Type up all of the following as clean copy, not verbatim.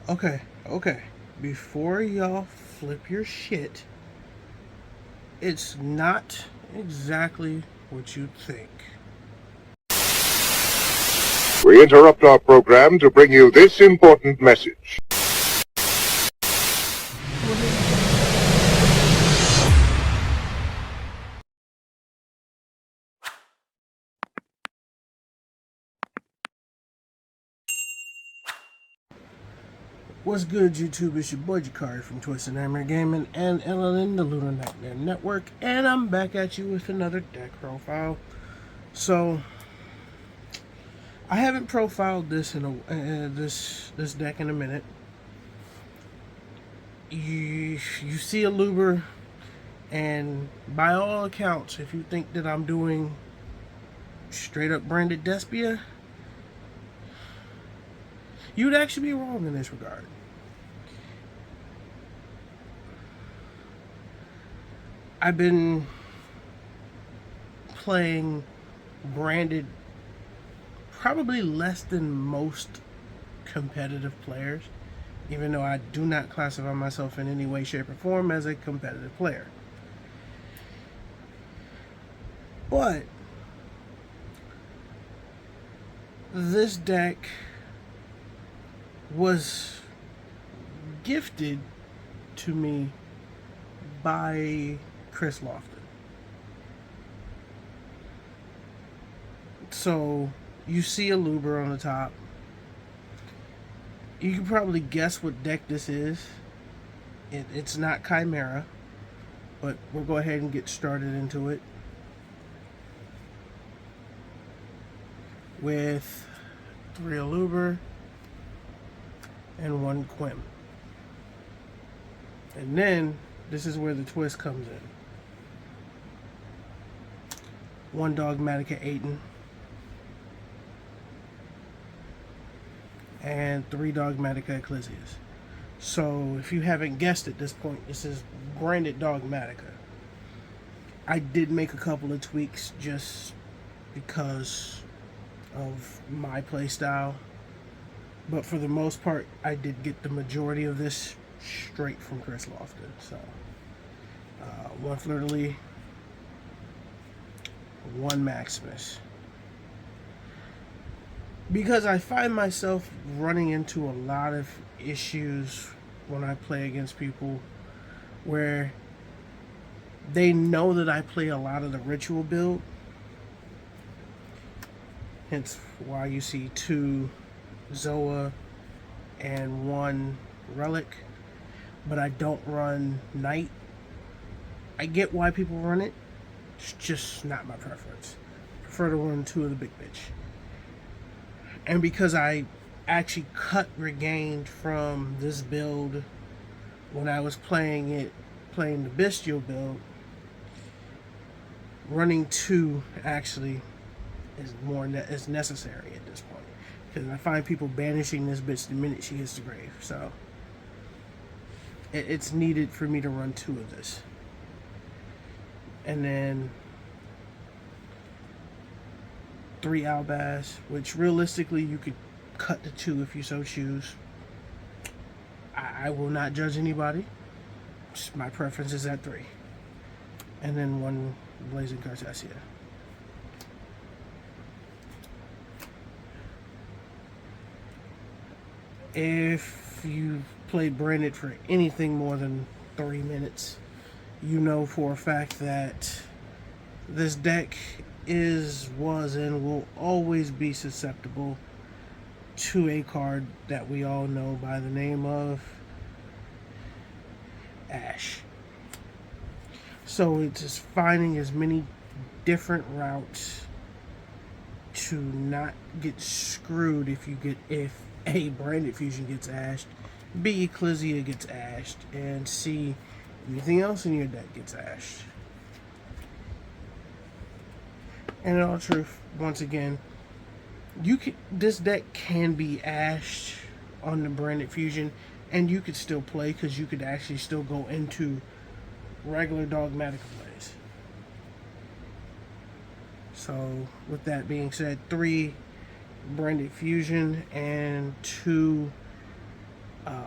Okay. Before y'all flip your shit, it's not exactly what you think. We interrupt our program to bring you this important message. What's good, YouTube? It's your boy Jakari from Twisted Hammer Gaming and LLN, the Lunar Nightmare Network, and I'm back at you with another deck profile. So, I haven't profiled this in this deck in a minute. You see a Luber, and by all accounts, if you think that I'm doing straight up branded Despia, you'd actually be wrong in this regard. I've been playing branded probably less than most competitive players, even though I do not classify myself in any way, shape, or form as a competitive player. But this deck was gifted to me by Chris Lofton. So you see a Luber on the top. You can probably guess what deck this is. It's not Chimera, but we'll go ahead and get started into it with 3 Luber and 1 Quim. And then this is where the twist comes in. 1 Dogmatika Aiton and 3 Dogmatika Ecclesias. So if you haven't guessed at this point, this is Branded-Dogmatika. I did make a couple of tweaks just because of my playstyle, but for the most part, I did get the majority of this straight from Chris Lofton. So 1 Fleur-de-Lis, 1 Maximus. Because I find myself running into a lot of issues when I play against people where they know that I play a lot of the ritual build. Hence why you see 2 Zoa and 1 Relic. But I don't run Knight. I get why people run it. It's just not my preference. I prefer to run 2 of the big bitch. And because I actually cut regained from this build when I was playing the bestial build, running 2 actually is necessary at this point, because I find people banishing this bitch the minute she hits the grave. So it's needed for me to run 2 of this. And then 3 Albaz, which realistically you could cut to 2 if you so choose. I will not judge anybody. Just my preference is at 3. And then 1 Blazing Cartessia. If you've played Branded for anything more than 3 minutes, you know for a fact that this deck was, and will always be susceptible to a card that we all know by the name of Ash. So it's just finding as many different routes to not get screwed if A, Branded Fusion gets ashed, B, Ecclesia gets ashed, and C, anything else in your deck gets ashed. And in all truth, once again, this deck can be ashed on the Branded Fusion, and you could still play, because you could actually still go into regular Dogmatika plays. So with that being said, 3 Branded Fusion and 2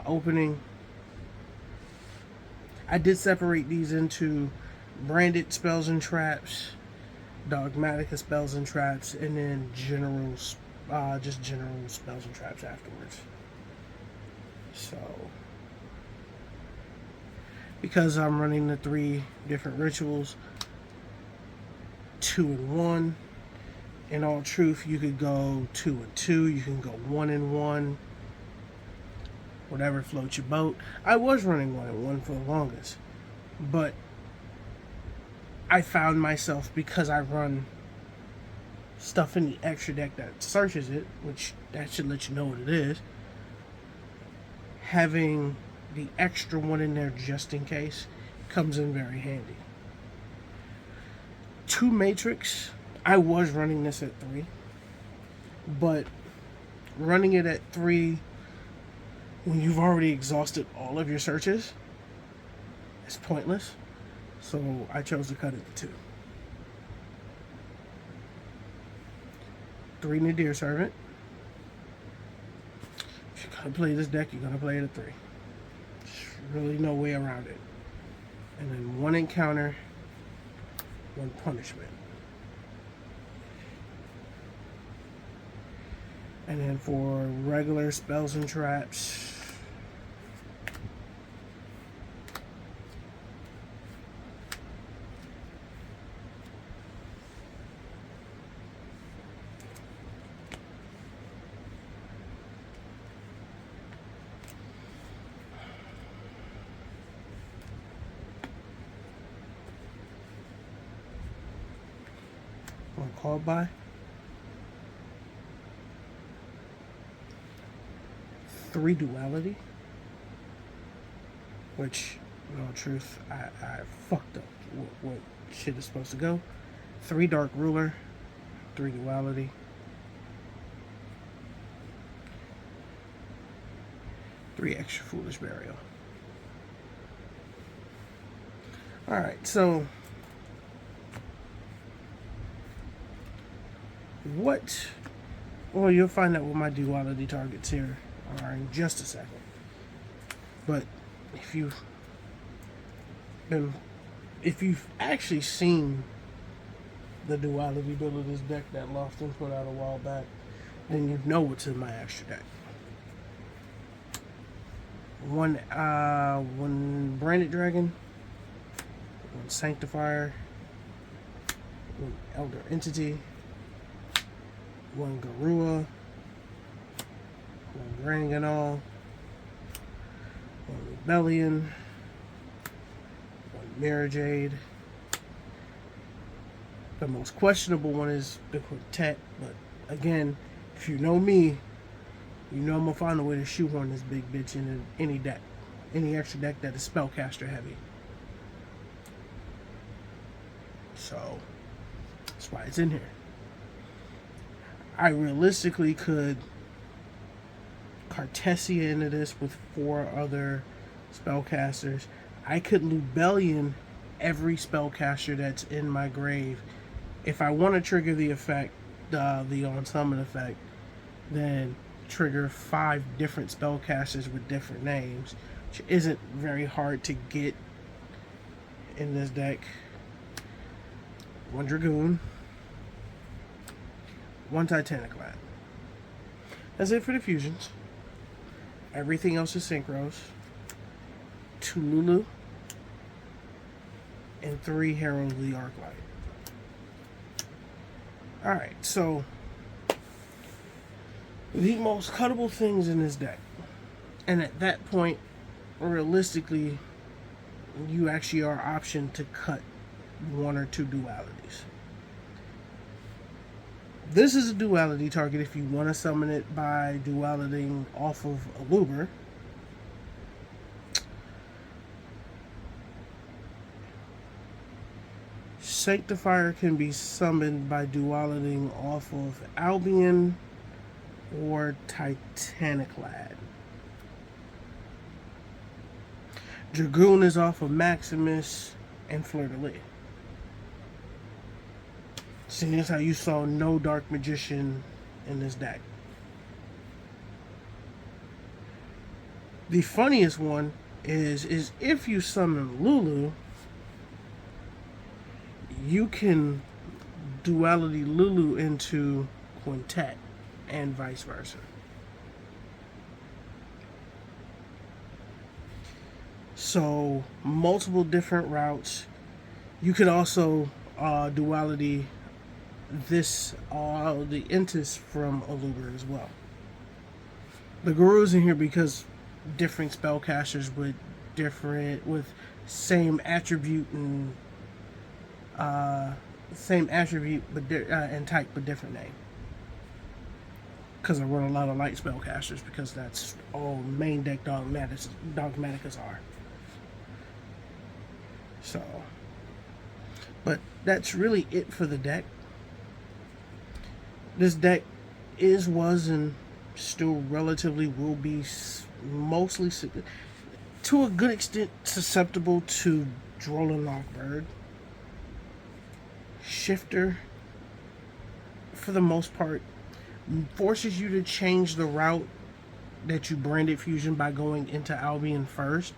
opening. I did separate these into branded spells and traps, Dogmatika spells and traps, and then just general spells and traps afterwards. So, because I'm running the 3 different rituals, 2 and 1. In all truth, you could go 2 and 2. You can go 1 and 1. Whatever floats your boat. I was running 1 and 1 for the longest, but I found myself, because I run stuff in the extra deck that searches it, which that should let you know what it is, having the extra one in there just in case comes in very handy. 2 Matrix, I was running this at 3, but running it at 3 when you've already exhausted all of your searches is pointless. So I chose to cut it to 2. 3 Nadir Servant. If you're gonna play this deck, you're gonna play it at 3. There's really no way around it. And then 1 encounter, 1 punishment. And then for regular spells and traps, called by 3 Duality, which, in all truth, I fucked up what shit is supposed to go. 3 Dark Ruler, 3 Duality, 3 extra Foolish Burial. Alright, so well, you'll find out what my duality targets here are in just a second. But if you've actually seen the duality build of this deck that Lofton put out a while back, then you know what's in my extra deck. 1 Branded Dragon, 1 Sanctifier, 1 Elder Entity, 1 Garua, 1 Ranganol, 1 Rebellion, 1 Mirror Jade. The most questionable one is the Quartet, but again, if you know me, you know I'm gonna find a way to shoehorn this big bitch into any deck, any extra deck that is spellcaster heavy. So that's why it's in here. I realistically could Cartesia into this with 4 other spellcasters. I could Lubellion every spellcaster that's in my grave. If I want to trigger the effect, the on summon effect, then trigger 5 different spellcasters with different names, which isn't very hard to get in this deck. 1 Dragoon, 1 Titanic Lad. That's it for the fusions. Everything else is synchros. 2 Lulu and 3 Herald of the Arclight. Alright, so the most cuttable things in this deck, and at that point, realistically, you actually are optioned to cut 1 or 2 dualities. This is a duality target if you want to summon it by dualitying off of a Luber. Sanctifier can be summoned by dualitying off of Albion or Titanic Lad. Dragoon is off of Maximus and Fleur de Lis. Seeing as how you saw no Dark Magician in this deck. The funniest one is if you summon Lulu, you can duality Lulu into Quintet and vice versa. So multiple different routes. You could also duality this the Entis from Aluber as well. The Guru's in here because different spellcasters with same attribute and and type but different name. Because I run a lot of light spellcasters because that's all main deck Dogmatikas are. So, but that's really it for the deck. This deck was, and still relatively will be mostly, to a good extent, susceptible to Drolin Lockbird. Shifter, for the most part, forces you to change the route that you branded Fusion by going into Albion first.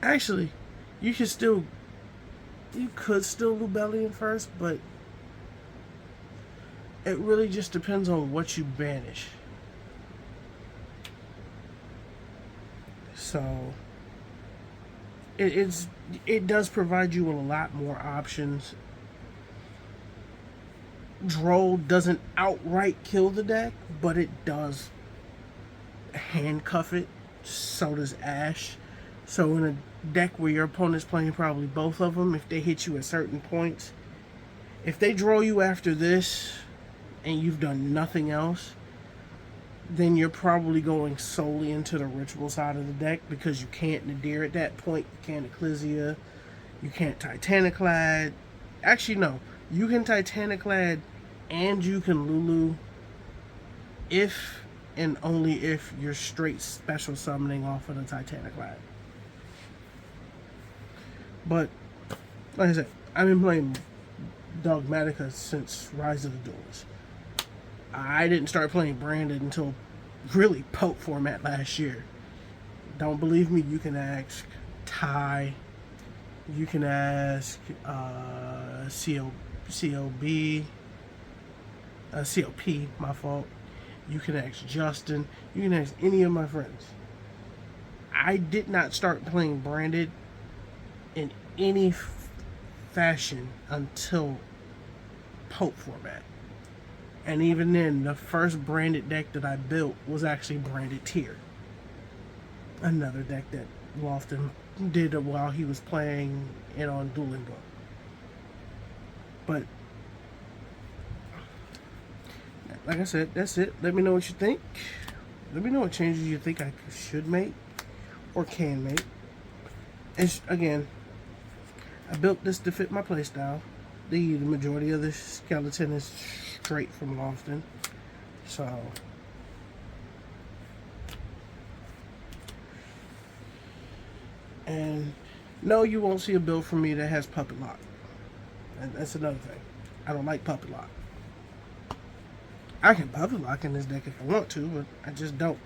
Actually, you could still Lubellion first, but it really just depends on what you banish. So it does provide you with a lot more options. Droll doesn't outright kill the deck, but it does handcuff it. So does Ash. So in a deck where your opponent's playing probably both of them, if they hit you at certain points, if they draw you after this and you've done nothing else, then you're probably going solely into the ritual side of the deck because you can't Nadir at that point. You can't Ecclesia. You can't Titaniclad. Actually, no. You can Titaniclad and you can Lulu if and only if you're straight special summoning off of the Titaniclad. But, like I said, I've been playing Dogmatika since Rise of the Duelists. I didn't start playing Branded until really Pope format last year. Don't believe me? You can ask Ty. You can ask CLP, my fault. You can ask Justin. You can ask any of my friends. I did not start playing Branded in any fashion until Pope format. And even then, the first Branded deck that I built was actually Branded Tier. Another deck that Lofton did while he was playing it on Dueling Book. But, like I said, that's it. Let me know what you think. Let me know what changes you think I should make or can make. And again, I built this to fit my playstyle. The majority of the skeleton is straight from Lofton. So, and no, you won't see a build from me that has Puppet Lock. And that's another thing. I don't like Puppet Lock. I can Puppet Lock in this deck if I want to, but I just don't.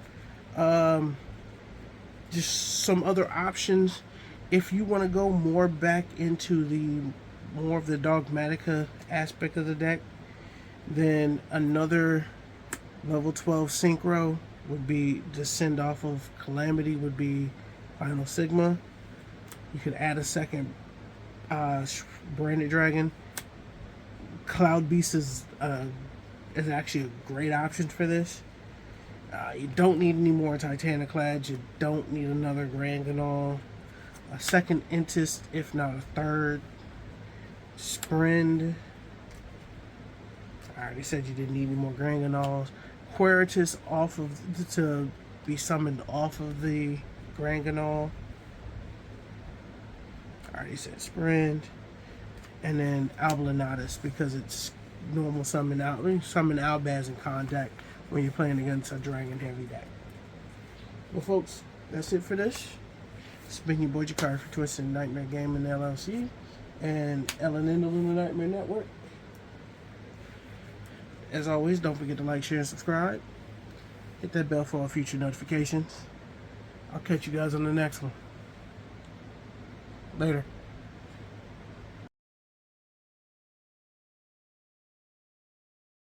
Just some other options. If you want to go more back into more of the Dogmatika aspect of the deck, then another level 12 synchro would be to send off of Calamity would be Final Sigma. You could add a second Branded Dragon. Cloud Beast is actually a great option for this. You don't need any more Titaniclads. You don't need another Grand Ganol. A second Entis, if not a third. Sprend. I already said you didn't need any more Grand Ganols. Queritus to be summoned off of the Grand Ganol. I already said Sprend. And then Albinatus because it's normal summon Albaz in contact when you're playing against a Dragon Heavy deck. Well, folks, that's it for this. It's been your boy Jakari for Twisted Nightmare Gaming LLC and Ellen in the Nightmare Network. As always, don't forget to like, share, and subscribe. Hit that bell for all future notifications. I'll catch you guys on the next one. Later.